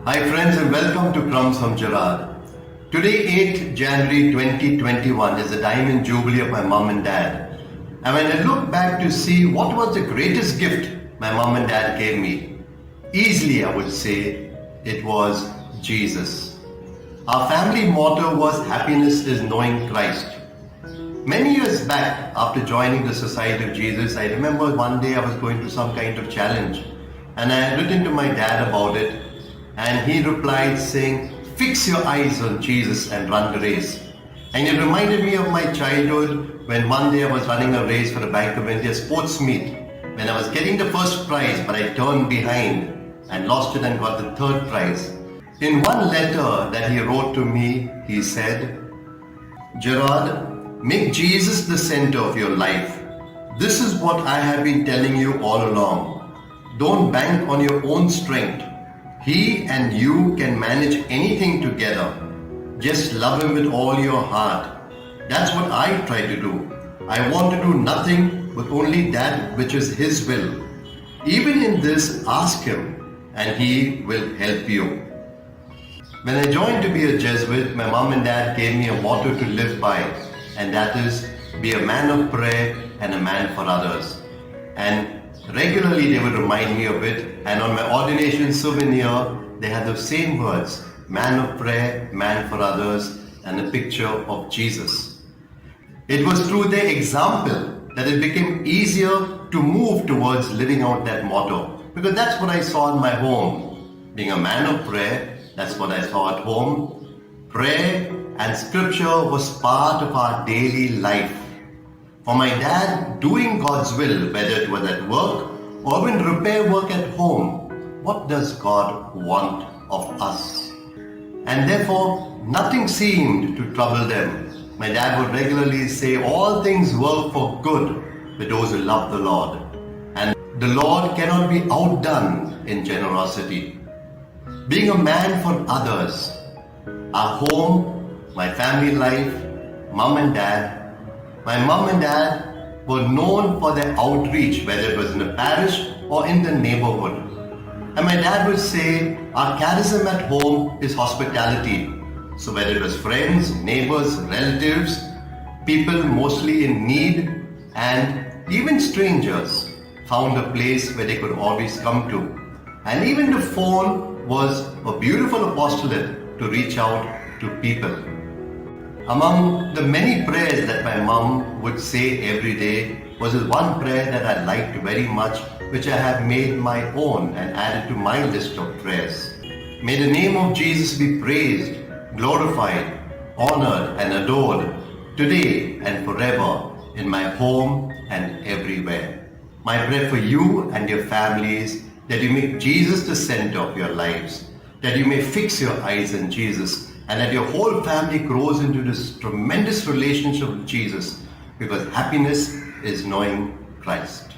Hi friends and welcome to Crumbs from Gerard. Today 8th January 2021 is the diamond jubilee of my mom and dad. And when I look back to see what was the greatest gift my mom and dad gave me, easily I would say it was Jesus. Our family motto was happiness is knowing Christ. Many years back after joining the Society of Jesus, I remember one day I was going through some kind of challenge and I had written to my dad about it. And he replied saying, fix your eyes on Jesus and run the race. And it reminded me of my childhood when one day I was running a race for a Bank of India sports meet. When I was getting the first prize, but I turned behind and lost it and got the third prize. In one letter that he wrote to me, he said, Gerard, make Jesus the center of your life. This is what I have been telling you all along. Don't bank on your own strength. He and you can manage anything together. Just love him with all your heart. That's what I try to do. I want to do nothing but only that which is his will. Even in this, ask him and he will help you. When I joined to be a Jesuit, my mom and dad gave me a motto to live by, and that is, be a man of prayer and a man for others. And regularly they would remind me of it, and on my ordination souvenir they had the same words, man of prayer, man for others, and a picture of Jesus. It was through their example that it became easier to move towards living out that motto, because that's what I saw in my home. Being a man of prayer, that's what I saw at home. Prayer and scripture was part of our daily life. For my dad, doing God's will, whether it was at work or in repair work at home, what does God want of us? And therefore, nothing seemed to trouble them. My dad would regularly say, all things work for good with those who love the Lord. And the Lord cannot be outdone in generosity. Being a man for others, our home, my family life, mom and dad. My mom and dad were known for their outreach, whether it was in a parish or in the neighborhood. And my dad would say, our charism at home is hospitality. So whether it was friends, neighbors, relatives, people mostly in need, and even strangers found a place where they could always come to. And even the phone was a beautiful apostolate to reach out to people. Among the many prayers that my mom would say every day was this one prayer that I liked very much, which I have made my own and added to my list of prayers. May the name of Jesus be praised, glorified, honored and adored today and forever in my home and everywhere. My prayer for you and your families that you make Jesus the center of your lives, that you may fix your eyes on Jesus, and that your whole family grows into this tremendous relationship with Jesus, because happiness is knowing Christ.